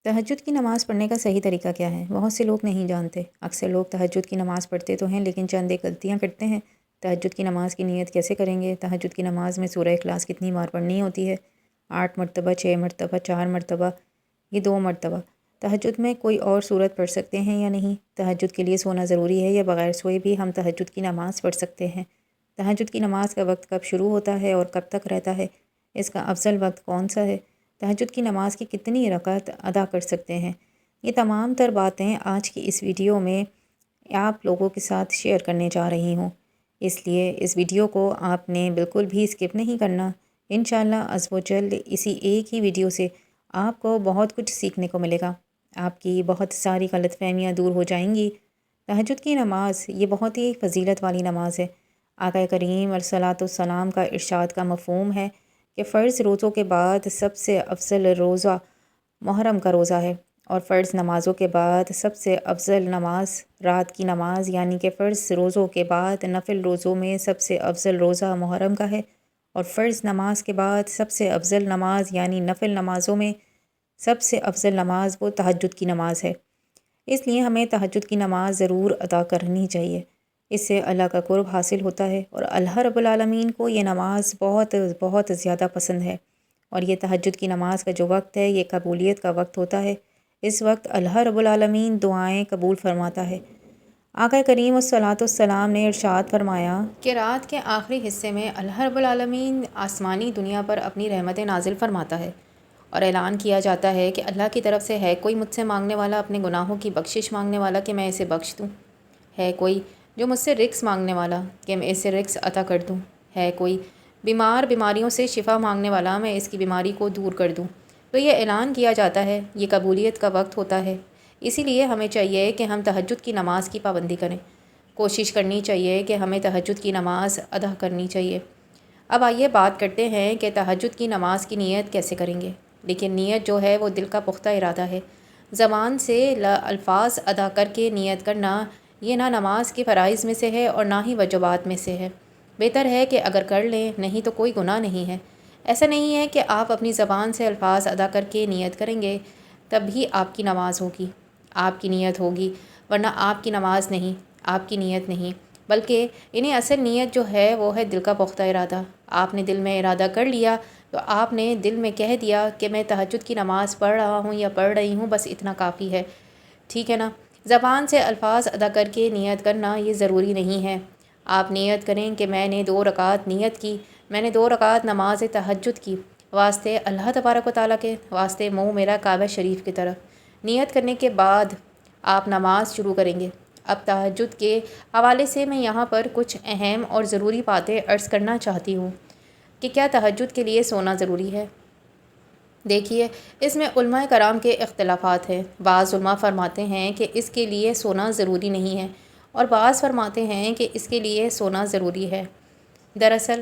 تہجد کی نماز پڑھنے کا صحیح طریقہ کیا ہے؟ بہت سے لوگ نہیں جانتے۔ اکثر لوگ تہجد کی نماز پڑھتے تو ہیں لیکن چند ایک غلطیاں کرتے ہیں۔ تہجد کی نماز کی نیت کیسے کریں گے؟ تہجد کی نماز میں سورہ اخلاص کتنی بار پڑھنی ہوتی ہے؟ 8 مرتبہ، 6 مرتبہ، 4 مرتبہ، یہ 2 مرتبہ؟ تہجد میں کوئی اور سورت پڑھ سکتے ہیں یا نہیں؟ تہجد کے لیے سونا ضروری ہے یا بغیر سوئے بھی ہم تہجد کی نماز پڑھ سکتے ہیں؟ تہجد کی نماز کا وقت کب شروع ہوتا ہے اور کب تک رہتا ہے؟ اس کا افضل وقت کون سا ہے؟ تہجد کی نماز کی کتنی رکعت ادا کر سکتے ہیں؟ یہ تمام تر باتیں آج کی اس ویڈیو میں آپ لوگوں کے ساتھ شیئر کرنے جا رہی ہوں، اس لیے اس ویڈیو کو آپ نے بالکل بھی اسکپ نہیں کرنا۔ انشاءاللہ عز و جل اسی ایک ہی ویڈیو سے آپ کو بہت کچھ سیکھنے کو ملے گا، آپ کی بہت ساری غلط فہمیاں دور ہو جائیں گی۔ تہجد کی نماز یہ بہت ہی فضیلت والی نماز ہے۔ آقا کریم علیہ الصلاۃ والسلام کا ارشاد کا مفہوم ہے کہ فرض روزوں کے بعد سب سے افضل روزہ محرم کا روزہ ہے، اور فرض نمازوں کے بعد سب سے افضل نماز رات کی نماز، یعنی کہ فرض روزوں کے بعد نفل روزوں میں سب سے افضل روزہ محرم کا ہے، اور فرض نماز کے بعد سب سے افضل نماز یعنی نفل نمازوں میں سب سے افضل نماز وہ تہجد کی نماز ہے۔ اس لیے ہمیں تہجد کی نماز ضرور ادا کرنی چاہیے، اس سے اللہ کا قرب حاصل ہوتا ہے، اور اللہ رب العالمین کو یہ نماز بہت بہت زیادہ پسند ہے۔ اور یہ تہجد کی نماز کا جو وقت ہے یہ قبولیت کا وقت ہوتا ہے۔ اس وقت اللہ رب العالمین دعائیں قبول فرماتا ہے۔ آقا کریم صلوات والسلام نے ارشاد فرمایا کہ رات کے آخری حصے میں اللہ رب العالمین آسمانی دنیا پر اپنی رحمتیں نازل فرماتا ہے، اور اعلان کیا جاتا ہے کہ اللہ کی طرف سے ہے کوئی مجھ سے مانگنے والا، اپنے گناہوں کی بخشش مانگنے والا کہ میں اسے بخش دوں؟ ہے کوئی جو مجھ سے رزق مانگنے والا کہ میں اسے رزق عطا کر دوں؟ ہے کوئی بیمار بیماریوں سے شفا مانگنے والا میں اس کی بیماری کو دور کر دوں؟ تو یہ اعلان کیا جاتا ہے، یہ قبولیت کا وقت ہوتا ہے۔ اسی لیے ہمیں چاہیے کہ ہم تہجد کی نماز کی پابندی کریں، کوشش کرنی چاہیے کہ ہمیں تہجد کی نماز ادا کرنی چاہیے۔ اب آئیے بات کرتے ہیں کہ تہجد کی نماز کی نیت کیسے کریں گے۔ لیکن نیت جو ہے وہ دل کا پختہ ارادہ ہے، زبان سے الفاظ ادا کر کے نیت کرنا یہ نہ نماز کے فرائض میں سے ہے اور نہ ہی واجبات میں سے ہے۔ بہتر ہے کہ اگر کر لیں، نہیں تو کوئی گناہ نہیں ہے۔ ایسا نہیں ہے کہ آپ اپنی زبان سے الفاظ ادا کر کے نیت کریں گے تب بھی آپ کی نماز ہوگی، آپ کی نیت ہوگی، ورنہ آپ کی نماز نہیں، آپ کی نیت نہیں، بلکہ انہیں اصل نیت جو ہے وہ ہے دل کا پختہ ارادہ۔ آپ نے دل میں ارادہ کر لیا تو آپ نے دل میں کہہ دیا کہ میں تہجد کی نماز پڑھ رہا ہوں یا پڑھ رہی ہوں، بس اتنا کافی ہے، ٹھیک ہے نا؟ زبان سے الفاظ ادا کر کے نیت کرنا یہ ضروری نہیں ہے۔ آپ نیت کریں کہ میں نے 2 رکعت نیت کی، میں نے 2 رکعت نماز تہجد کی، واسطے اللہ تبارک و تعالیٰ کے، واسطے منہ میرا کعبہ شریف کی طرف۔ نیت کرنے کے بعد آپ نماز شروع کریں گے۔ اب تہجد کے حوالے سے میں یہاں پر کچھ اہم اور ضروری باتیں عرض کرنا چاہتی ہوں کہ کیا تہجد کے لیے سونا ضروری ہے؟ دیکھیے، اس میں علماء کرام کے اختلافات ہیں۔ بعض علماء فرماتے ہیں کہ اس کے لیے سونا ضروری نہیں ہے، اور بعض فرماتے ہیں کہ اس کے لیے سونا ضروری ہے۔ دراصل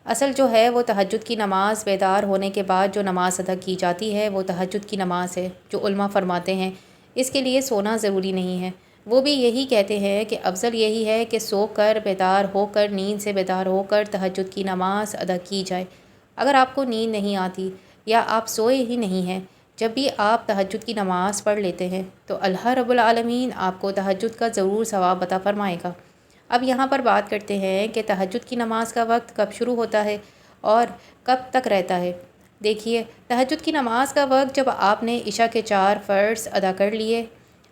اصل جو ہے وہ تہجد کی نماز بیدار ہونے کے بعد جو نماز ادا کی جاتی ہے وہ تہجد کی نماز ہے۔ جو علماء فرماتے ہیں اس کے لیے سونا ضروری نہیں ہے، وہ بھی یہی کہتے ہیں کہ افضل یہی ہے کہ سو کر بیدار ہو کر، نیند سے بیدار ہو کر تہجد کی نماز ادا کی جائے۔ اگر آپ کو نیند نہیں آتی یا آپ سوئے ہی نہیں ہیں، جب بھی آپ تہجد کی نماز پڑھ لیتے ہیں تو اللہ رب العالمین آپ کو تہجد کا ضرور ثواب عطا فرمائے گا۔ اب یہاں پر بات کرتے ہیں کہ تہجد کی نماز کا وقت کب شروع ہوتا ہے اور کب تک رہتا ہے۔ دیکھیے، تہجد کی نماز کا وقت جب آپ نے عشاء کے 4 فرض ادا کر لیے،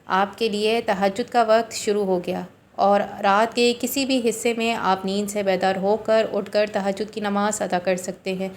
آپ کے لیے تہجد کا وقت شروع ہو گیا، اور رات کے کسی بھی حصے میں آپ نیند سے بیدار ہو کر اٹھ کر تہجد کی نماز ادا کر سکتے ہیں۔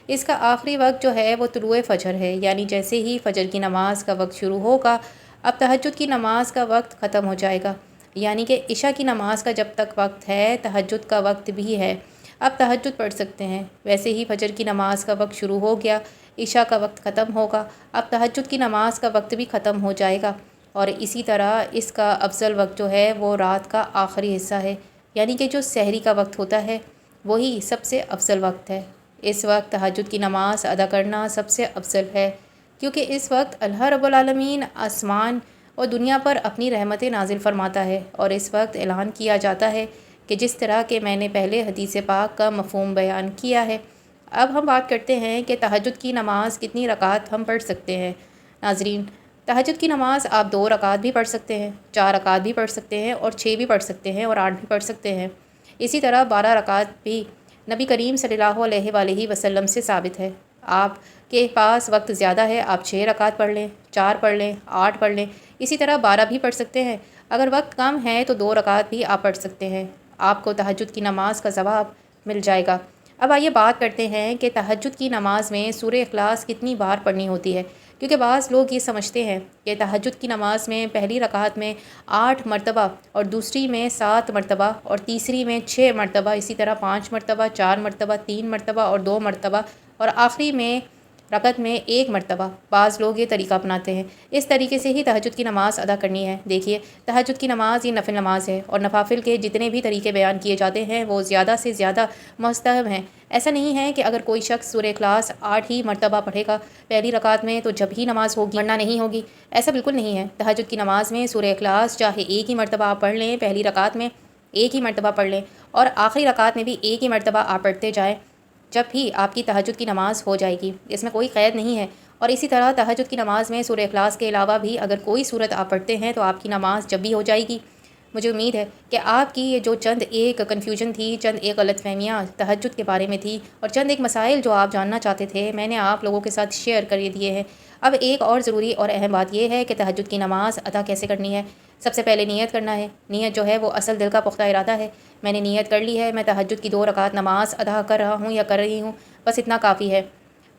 اس کا آخری وقت جو ہے وہ طلوع فجر ہے، یعنی جیسے ہی فجر کی نماز کا وقت شروع ہوگا اب تہجد کی نماز کا وقت ختم ہو جائے گا، یعنی کہ عشاء کی نماز کا جب تک وقت ہے تہجد کا وقت بھی ہے، اب تہجد پڑھ سکتے ہیں۔ ویسے ہی فجر کی نماز کا وقت شروع ہو گیا، عشاء کا وقت ختم ہوگا، اب تہجد کی نماز کا وقت بھی ختم ہو جائے گا، اور اسی طرح اس کا افضل وقت جو ہے وہ رات کا آخری حصہ ہے، یعنی کہ جو سحری کا وقت ہوتا ہے وہی سب سے افضل وقت ہے۔ اس وقت تہجد کی نماز ادا کرنا سب سے افضل ہے، کیونکہ اس وقت اللہ رب العالمین آسمان اور دنیا پر اپنی رحمتیں نازل فرماتا ہے، اور اس وقت اعلان کیا جاتا ہے کہ جس طرح کہ میں نے پہلے حدیث پاک کا مفہوم بیان کیا ہے۔ اب ہم بات کرتے ہیں کہ تہجد کی نماز کتنی رکعت ہم پڑھ سکتے ہیں۔ ناظرین، تہجد کی نماز آپ 2 رکعت بھی پڑھ سکتے ہیں، 4 رکعت بھی پڑھ سکتے ہیں، اور 6 بھی پڑھ سکتے ہیں، اور 8 بھی پڑھ سکتے ہیں۔ اسی طرح 12 رکعت بھی نبی کریم صلی اللہ علیہ وآلہ وسلم سے ثابت ہے۔ آپ کے پاس وقت زیادہ ہے، آپ 6 رکعت پڑھ لیں، 4 پڑھ لیں، 8 پڑھ لیں، اسی طرح 12 بھی پڑھ سکتے ہیں۔ اگر وقت کم ہے تو 2 رکعت بھی آپ پڑھ سکتے ہیں، آپ کو تہجد کی نماز کا ثواب مل جائے گا۔ اب آئیے بات کرتے ہیں کہ تہجد کی نماز میں سورہ اخلاص کتنی بار پڑھنی ہوتی ہے، کیونکہ بعض لوگ یہ سمجھتے ہیں کہ تہجد کی نماز میں پہلی رکعت میں 8 مرتبہ، اور دوسری میں 7 مرتبہ، اور تیسری میں 6 مرتبہ، اسی طرح 5 مرتبہ، 4 مرتبہ، 3 مرتبہ اور 2 مرتبہ، اور آخری میں رکعت میں 1 مرتبہ۔ بعض لوگ یہ طریقہ اپناتے ہیں، اس طریقے سے ہی تہجد کی نماز ادا کرنی ہے۔ دیکھیے، تہجد کی نماز یہ نفل نماز ہے، اور نوافل کے جتنے بھی طریقے بیان کیے جاتے ہیں وہ زیادہ سے زیادہ مستحب ہیں۔ ایسا نہیں ہے کہ اگر کوئی شخص سورہ اخلاص 8 ہی مرتبہ پڑھے گا پہلی رکعت میں تو جب ہی نماز ہوگی ورنہ نہیں ہوگی، ایسا بالکل نہیں ہے۔ تہجد کی نماز میں سورہ اخلاص چاہے 1 ہی مرتبہ آپ پڑھ لیں، پہلی رکعت میں 1 ہی مرتبہ پڑھ لیں، اور آخری رکعت میں بھی 1 ہی مرتبہ آپ پڑھتے جائیں، جب بھی آپ کی تہجد کی نماز ہو جائے گی، اس میں کوئی قید نہیں ہے۔ اور اسی طرح تہجد کی نماز میں سورہ اخلاص کے علاوہ بھی اگر کوئی صورت آپ پڑھتے ہیں تو آپ کی نماز جب بھی ہو جائے گی۔ مجھے امید ہے کہ آپ کی یہ جو چند ایک کنفیوژن تھی، چند ایک غلط فہمیاں تہجد کے بارے میں تھی، اور چند ایک مسائل جو آپ جاننا چاہتے تھے، میں نے آپ لوگوں کے ساتھ شیئر کر دیے ہیں۔ اب ایک اور ضروری اور اہم بات یہ ہے کہ تہجد کی نماز ادا کیسے کرنی ہے۔ سب سے پہلے نیت کرنا ہے۔ نیت جو ہے وہ اصل دل کا پختہ ارادہ ہے۔ میں نے نیت کر لی ہے، میں تہجد کی 2 رکعت نماز ادا کر رہا ہوں یا کر رہی ہوں، بس اتنا کافی ہے،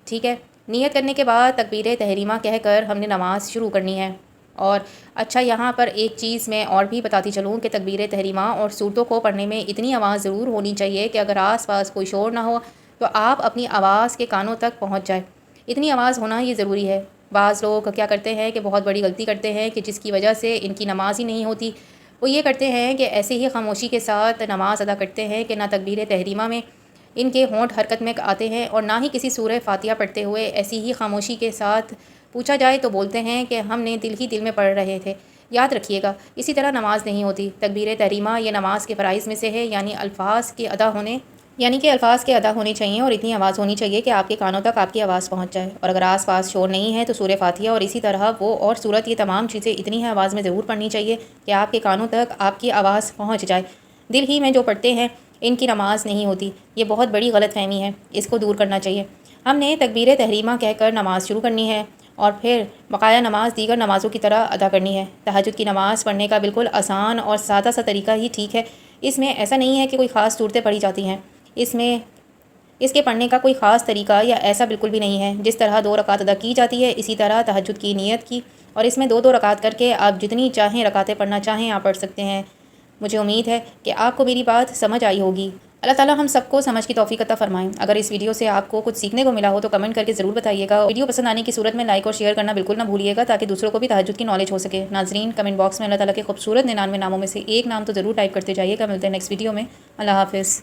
ٹھیک ہے۔ نیت کرنے کے بعد تکبیر تحریمہ کہہ کر ہم نے نماز شروع کرنی ہے۔ اور اچھا، یہاں پر ایک چیز میں اور بھی بتاتی چلوں کہ تکبیر تحریمہ اور صورتوں کو پڑھنے میں اتنی آواز ضرور ہونی چاہیے کہ اگر آس پاس کوئی شور نہ ہو تو آپ اپنی آواز کے کانوں تک پہنچ جائے، اتنی آواز ہونا یہ ضروری ہے۔ بعض لوگ کیا کرتے ہیں کہ بہت بڑی غلطی کرتے ہیں کہ جس کی وجہ سے ان کی نماز ہی نہیں ہوتی۔ وہ یہ کرتے ہیں کہ ایسے ہی خاموشی کے ساتھ نماز ادا کرتے ہیں کہ نہ تکبیر تحریمہ میں ان کے ہونٹ حرکت میں آتے ہیں، اور نہ ہی کسی سورہ فاتحہ پڑھتے ہوئے ایسی ہی خاموشی کے ساتھ پوچھا جائے تو بولتے ہیں کہ ہم نے دل ہی دل میں پڑھ رہے تھے۔ یاد رکھیے گا، اسی طرح نماز نہیں ہوتی۔ تکبیر تحریمہ یہ نماز کے فرائض میں سے ہے، یعنی کہ الفاظ کے ادا ہونے چاہیے، اور اتنی آواز ہونی چاہیے کہ آپ کے کانوں تک آپ کی آواز پہنچ جائے۔ اور اگر آس پاس شور نہیں ہے تو سورہ فاتحہ اور اسی طرح وہ اور سورت، یہ تمام چیزیں اتنی ہی آواز میں ضرور پڑھنی چاہیے کہ آپ کے کانوں تک آپ کی آواز پہنچ جائے۔ دل ہی میں جو پڑھتے ہیں ان کی نماز نہیں ہوتی، یہ بہت بڑی غلط فہمی ہے، اس کو دور کرنا چاہیے۔ ہم نے تکبیر تحریمہ کہہ کر نماز شروع کرنی ہے، اور پھر بقایا نماز دیگر نمازوں کی طرح ادا کرنی ہے۔ تہجد کی نماز پڑھنے کا بالکل آسان اور سادہ سا طریقہ ہی ٹھیک ہے۔ اس میں ایسا نہیں ہے کہ کوئی خاص صورتیں پڑھی جاتی ہیں، اس کے پڑھنے کا کوئی خاص طریقہ یا ایسا بالکل بھی نہیں ہے۔ جس طرح 2 رکعت ادا کی جاتی ہے اسی طرح تہجد کی نیت کی، اور اس میں 2 رکعت کر کے آپ جتنی چاہیں رکعتیں پڑھنا چاہیں آپ پڑھ سکتے ہیں۔ مجھے امید ہے کہ آپ کو میری بات سمجھ آئی ہوگی۔ اللہ تعالیٰ ہم سب کو سمجھ کی توفیق عطا فرمائیں۔ اگر اس ویڈیو سے آپ کو کچھ سیکھنے کو ملا ہو تو کمنٹ کر کے ضرور بتائیے گا۔ ویڈیو پسند آنے کی صورت میں لائک اور شیئر کرنا بالکل نہ بھولیے گا تاکہ دوسروں کو بھی تہجد کی نالج ہو سکے۔ ناظرین، کمنٹ باکس میں اللہ تعالیٰ کے خوبصورت 99 ناموں میں سے ایک نام تو ضرور ٹائپ کرتے جائیے گا۔ ملتے ہیں نیکسٹ ویڈیو میں۔ اللہ حافظ۔